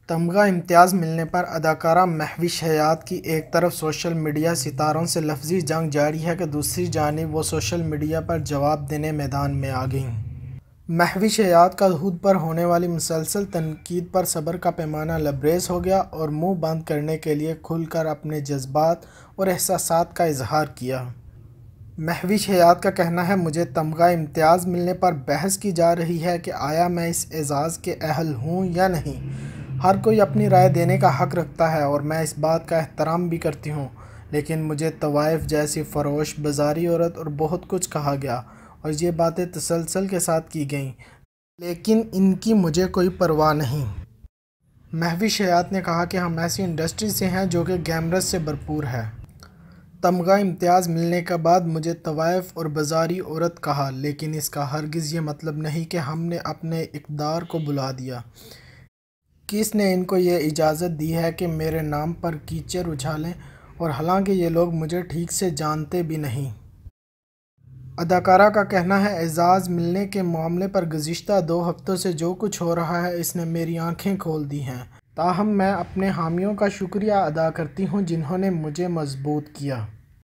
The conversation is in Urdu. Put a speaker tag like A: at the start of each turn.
A: تمغہ امتیاز ملنے پر اداکارہ مہوش حیات کی ایک طرف سوشل میڈیا ستاروں سے لفظی جنگ جاری ہے کہ دوسری جانب وہ سوشل میڈیا پر جواب دینے میدان میں آ گئیں۔ مہوش حیات کا حدود پر ہونے والی مسلسل تنقید پر صبر کا پیمانہ لبریز ہو گیا اور منہ بند کرنے کے لیے کھل کر اپنے جذبات اور احساسات کا اظہار کیا۔ مہوش حیات کا کہنا ہے، مجھے تمغہ امتیاز ملنے پر بحث کی جا رہی ہے کہ آیا میں اس اعزاز کے اہل ہوں یا نہیں۔ ہر کوئی اپنی رائے دینے کا حق رکھتا ہے اور میں اس بات کا احترام بھی کرتی ہوں، لیکن مجھے طوائف جیسی فروش، بازاری عورت اور بہت کچھ کہا گیا اور یہ باتیں تسلسل کے ساتھ کی گئیں، لیکن ان کی مجھے کوئی پرواہ نہیں۔ مہوش حیات نے کہا کہ ہم ایسی انڈسٹری سے ہیں جو کہ گلیمرس سے بھرپور ہے۔ تمغہ امتیاز ملنے کے بعد مجھے طوائف اور بازاری عورت کہا، لیکن اس کا ہرگز یہ مطلب نہیں کہ ہم نے اپنے اقدار کو بھلا دیا۔ کس نے ان کو یہ اجازت دی ہے کہ میرے نام پر کیچڑ اچھالیں، اور حالانکہ یہ لوگ مجھے ٹھیک سے جانتے بھی نہیں۔ اداکارہ کا کہنا ہے، اعزاز ملنے کے معاملے پر گزشتہ 2 ہفتوں سے جو کچھ ہو رہا ہے اس نے میری آنکھیں کھول دی ہیں، تاہم میں اپنے حامیوں کا شکریہ ادا کرتی ہوں جنہوں نے مجھے مضبوط کیا۔